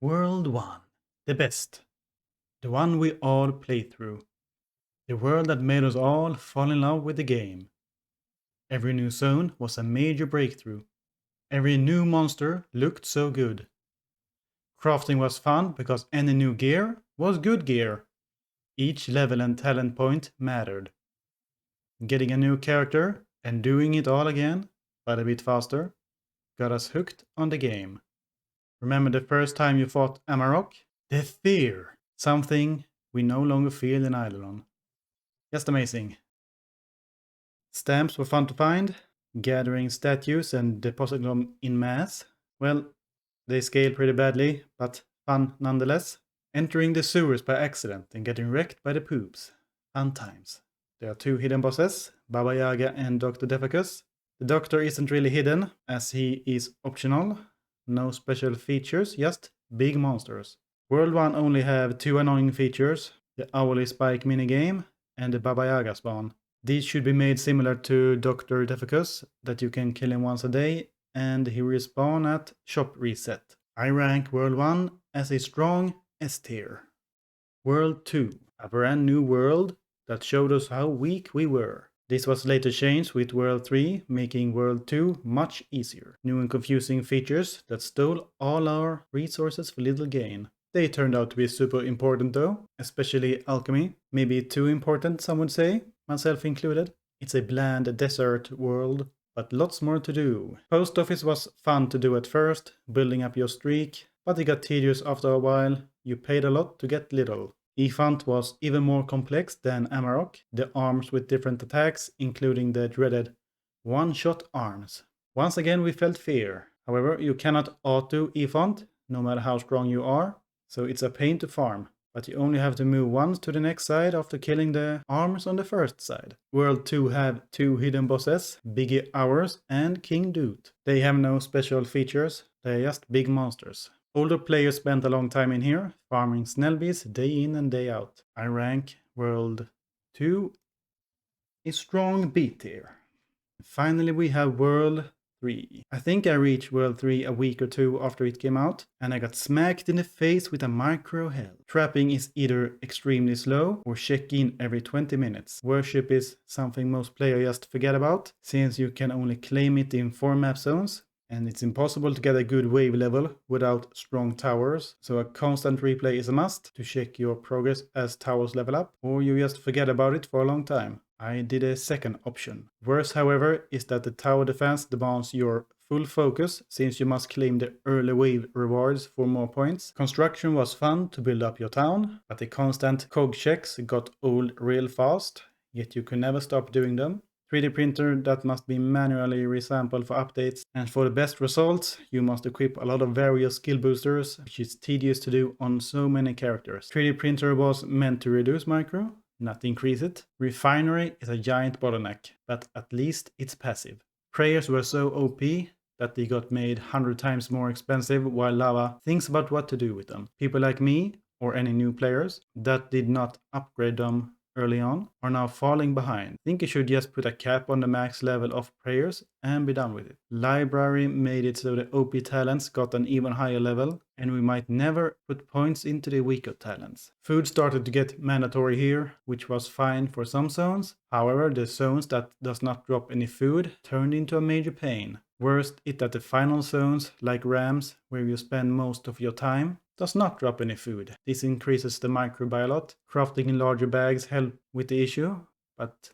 World 1. The best. The one we all played through. The world that made us all fall in love with the game. Every new zone was a major breakthrough. Every new monster looked so good. Crafting was fun because any new gear was good gear. Each level and talent point mattered. Getting a new character and doing it all again, but a bit faster, got us hooked on the game. Remember the first time you fought Amarok? The fear! Something we no longer feel in IdleOn. Just amazing. Stamps were fun to find. Gathering statues and depositing them in mass. Well, they scale pretty badly, but fun nonetheless. Entering the sewers by accident and getting wrecked by the poops. Fun times. There are two hidden bosses, Baba Yaga and Dr. Defecus. The Doctor isn't really hidden, as he is optional. No special features, just big monsters. World 1 only have two annoying features, the Owly Spike minigame and the Baba Yaga spawn. These should be made similar to Dr. Defecus, that you can kill him once a day and he respawn at shop reset. I rank World 1 as a strong S tier. World 2, a brand new world that showed us how weak we were. This was later changed with World 3, making World 2 much easier. New and confusing features that stole all our resources for little gain. They turned out to be super important though, especially alchemy. Maybe too important, some would say, myself included. It's a bland desert world, but lots more to do. Post office was fun to do at first, building up your streak, but it got tedious after a while. You paid a lot to get little. Efant was even more complex than Amarok, the arms with different attacks, including the dreaded one-shot arms. Once again we felt fear. However, you cannot auto Efant, no matter how strong you are, so it's a pain to farm. But you only have to move once to the next side after killing the arms on the first side. World 2 have two hidden bosses, Biggie Hours and King Doot. They have no special features, they are just big monsters. Older players spent a long time in here, farming Snellbees day in and day out. I rank World 2 a strong B tier. Finally we have World 3. I think I reached World 3 a week or two after it came out, and I got smacked in the face with a micro hell. Trapping is either extremely slow or check in every 20 minutes. Worship is something most players just forget about, since you can only claim it in 4 map zones, and it's impossible to get a good wave level without strong towers, so a constant replay is a must to check your progress as towers level up, or you just forget about it for a long time. I did a second option. Worse, however, is that the tower defense demands your full focus, since you must claim the early wave rewards for more points. Construction was fun to build up your town, but the constant cog checks got old real fast, yet you could never stop doing them. 3D printer that must be manually resampled for updates, and for the best results you must equip a lot of various skill boosters, which is tedious to do on so many characters. 3D printer was meant to reduce micro, not increase it. Refinery is a giant bottleneck, but at least it's passive. Prayers were so OP that they got made 100 times more expensive, while Lava thinks about what to do with them. People like me, or any new players, that did not upgrade them early on, are now falling behind. I think you should just put a cap on the max level of prayers and be done with it. Library made it so the OP talents got an even higher level, and we might never put points into the weaker talents. Food started to get mandatory here, which was fine for some zones. However, the zones that does not drop any food turned into a major pain. Worst it that the final zones, like Rams, where you spend most of your time, does not drop any food. This increases the microbuy a lot. Crafting in larger bags help with the issue, but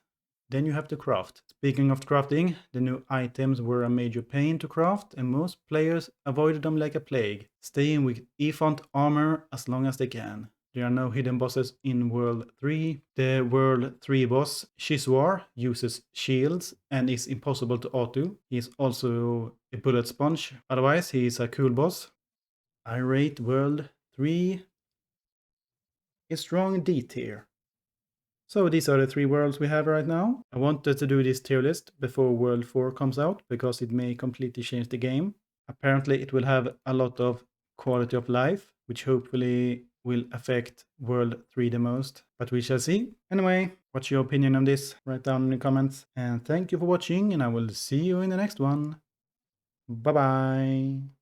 then you have to craft. Speaking of crafting, the new items were a major pain to craft, and most players avoided them like a plague, staying with Efant armor as long as they can. There are no hidden bosses in World 3. The World 3 boss, Shizwar, uses shields and is impossible to auto. He is also a bullet sponge, otherwise he is a cool boss. I rate World 3 a strong D tier. So these are the 3 worlds we have right now. I wanted to do this tier list before World 4 comes out, because it may completely change the game. Apparently it will have a lot of quality of life, which hopefully will affect World 3 the most, but we shall see. Anyway, what's your opinion on this? Write down in the comments, and thank you for watching, and I will see you in the next one. Bye bye!